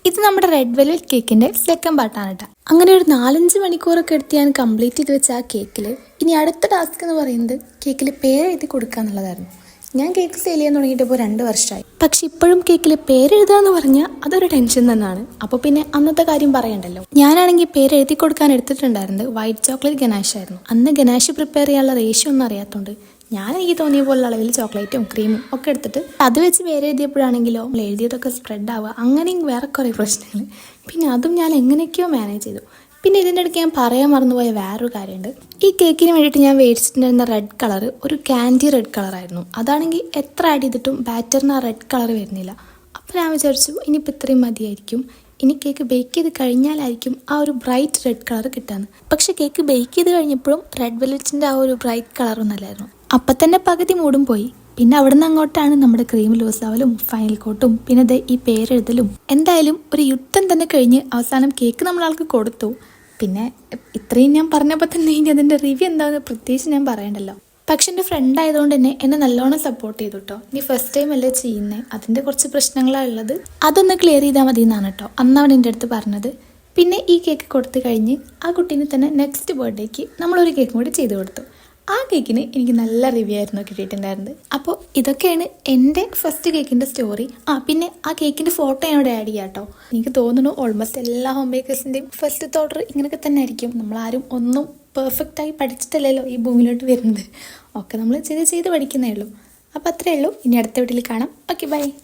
ഇത് നമ്മുടെ red velvet കേക്കിന്റെ സെക്കൻഡ് പാർട്ടാണ് കേട്ടോ. അങ്ങനെ ഒരു 4-5 മണിക്കൂറൊക്കെ എടുത്ത് ഞാൻ കംപ്ലീറ്റ് ചെയ്ത് വെച്ച ആ കേക്കിൽ ഇനി അടുത്ത ടാസ്ക് എന്ന് പറയുന്നത് കേക്കിൽ പേരെഴുതി കൊടുക്കുക എന്നുള്ളതായിരുന്നു. ഞാൻ കേക്ക് സെയിൽ ചെയ്യാൻ തുടങ്ങിയിട്ട് ഇപ്പോൾ 2 വർഷമായി. പക്ഷെ ഇപ്പോഴും കേക്കിൽ പേരെഴുതുക എന്ന് പറഞ്ഞാൽ അതൊരു ടെൻഷൻ തന്നെയാണ്. അപ്പോൾ പിന്നെ അന്നത്തെ കാര്യം പറയണ്ടല്ലോ. ഞാനാണെങ്കിൽ പേരെഴുതി കൊടുക്കാൻ എടുത്തിട്ടുണ്ടായിരുന്നത് വൈറ്റ് ചോക്ലേറ്റ് ഗനാഷ് ആയിരുന്നു. അന്ന് ഗനാഷ് പ്രിപ്പയർ ചെയ്യാനുള്ള റേഷ്യോ ഒന്നും അറിയാത്തതുകൊണ്ട് എനിക്ക് തോന്നിയ പോലുള്ള അളവിൽ ചോക്ലേറ്റും ക്രീമും ഒക്കെ എടുത്തിട്ട് അത് വെച്ച് പേര് എഴുതിയപ്പോഴാണെങ്കിലോ എഴുതിയതൊക്കെ സ്പ്രെഡ് ആവുക, അങ്ങനെയും വേറെ കുറേ പ്രശ്നങ്ങൾ. പിന്നെ അതും ഞാൻ എങ്ങനെയൊക്കെയോ മാനേജ് ചെയ്തു. പിന്നെ ഇതിൻ്റെ ഇടയ്ക്ക് ഞാൻ പറയാൻ മറന്നുപോയ വേറൊരു കാര്യമുണ്ട്. ഈ കേക്കിന് വേണ്ടിയിട്ട് ഞാൻ മേടിച്ചിട്ടുണ്ടായിരുന്ന റെഡ് കളർ ഒരു ക്യാൻഡി റെഡ് കളറായിരുന്നു. അതാണെങ്കിൽ എത്ര ആഡ് ചെയ്തിട്ടും ബാറ്ററിന് ആ റെഡ് കളർ വരുന്നില്ല. അപ്പോൾ ഞാൻ വിചാരിച്ചു ഇനിയിപ്പോൾ ഇത്രയും മതിയായിരിക്കും, ഇനി കേക്ക് ബേക്ക് ചെയ്ത് കഴിഞ്ഞാലായിരിക്കും ആ ഒരു ബ്രൈറ്റ് റെഡ് കളർ കിട്ടാന്ന്. പക്ഷെ കേക്ക് ബേക്ക് ചെയ്ത് കഴിഞ്ഞപ്പോഴും റെഡ് വെൽവെറ്റിൻ്റെ ആ ഒരു ബ്രൈറ്റ് കളറൊന്നും അല്ലായിരുന്നു. അപ്പം തന്നെ പകുതി മൂടും പോയി. പിന്നെ അവിടെ നിന്ന് അങ്ങോട്ടാണ് നമ്മുടെ ക്രീം ലൂസ് ആവലും ഫൈനൽ കോട്ടും പിന്നെ ഈ പേരെഴുതലും. എന്തായാലും ഒരു യുദ്ധം തന്നെ കഴിഞ്ഞ് അവസാനം കേക്ക് നമ്മളാൾക്ക് കൊടുത്തു. പിന്നെ ഇത്രയും ഞാൻ പറഞ്ഞപ്പോൾ തന്നെ ഇനി അതിൻ്റെ റിവ്യൂ എന്താണെന്ന് പ്രത്യേകിച്ച് ഞാൻ പറയണ്ടല്ലോ. പക്ഷെ എൻ്റെ ഫ്രണ്ട് ആയതുകൊണ്ട് തന്നെ എന്നെ നല്ലോണം സപ്പോർട്ട് ചെയ്തു കേട്ടോ. ഇനി ഫസ്റ്റ് ടൈം അല്ലേ ചെയ്യുന്നത്, അതിൻ്റെ കുറച്ച് പ്രശ്നങ്ങളാണ് ഉള്ളത്, അതൊന്ന് ക്ലിയർ ചെയ്താൽ മതി എന്നാണ് കേട്ടോ അന്ന് അവൻ എൻ്റെ അടുത്ത് പറഞ്ഞത്. പിന്നെ ഈ കേക്ക് കൊടുത്തു കഴിഞ്ഞ് ആ കുട്ടീനെ തന്നെ നെക്സ്റ്റ് ബർത്ത്ഡേക്ക് നമ്മളൊരു കേക്കും കൂടി ചെയ്ത് കൊടുത്തു. ആ കേക്കിന് എനിക്ക് നല്ല റിവ്യൂ ആയിരുന്നു കിട്ടിയിട്ടുണ്ടായിരുന്നത്. അപ്പോൾ ഇതൊക്കെയാണ് എൻ്റെ ഫസ്റ്റ് കേക്കിൻ്റെ സ്റ്റോറി. പിന്നെ ആ കേക്കിൻ്റെ ഫോട്ടോ ഞാൻ ഇവിടെ ആഡ് ചെയ്യാം കേട്ടോ. എനിക്ക് തോന്നുന്നു ഓൾമോസ്റ്റ് എല്ലാ ഹോം ബേക്കേഴ്സിൻ്റെയും ഫസ്റ്റ് ഓർഡർ ഇങ്ങനെയൊക്കെ തന്നെ ആയിരിക്കും. നമ്മളാരും ഒന്നും പെർഫെക്റ്റായി പഠിച്ചിട്ടല്ലല്ലോ ഈ ഭൂമിയിലോട്ട് വരുന്നത്. ഒക്കെ നമ്മൾ ചെയ്ത് പഠിക്കുന്നേ ഉള്ളൂ. അപ്പോൾ അത്രയേ ഉള്ളൂ. ഇനി അടുത്ത വീട്ടിൽ കാണാം. Okay, by.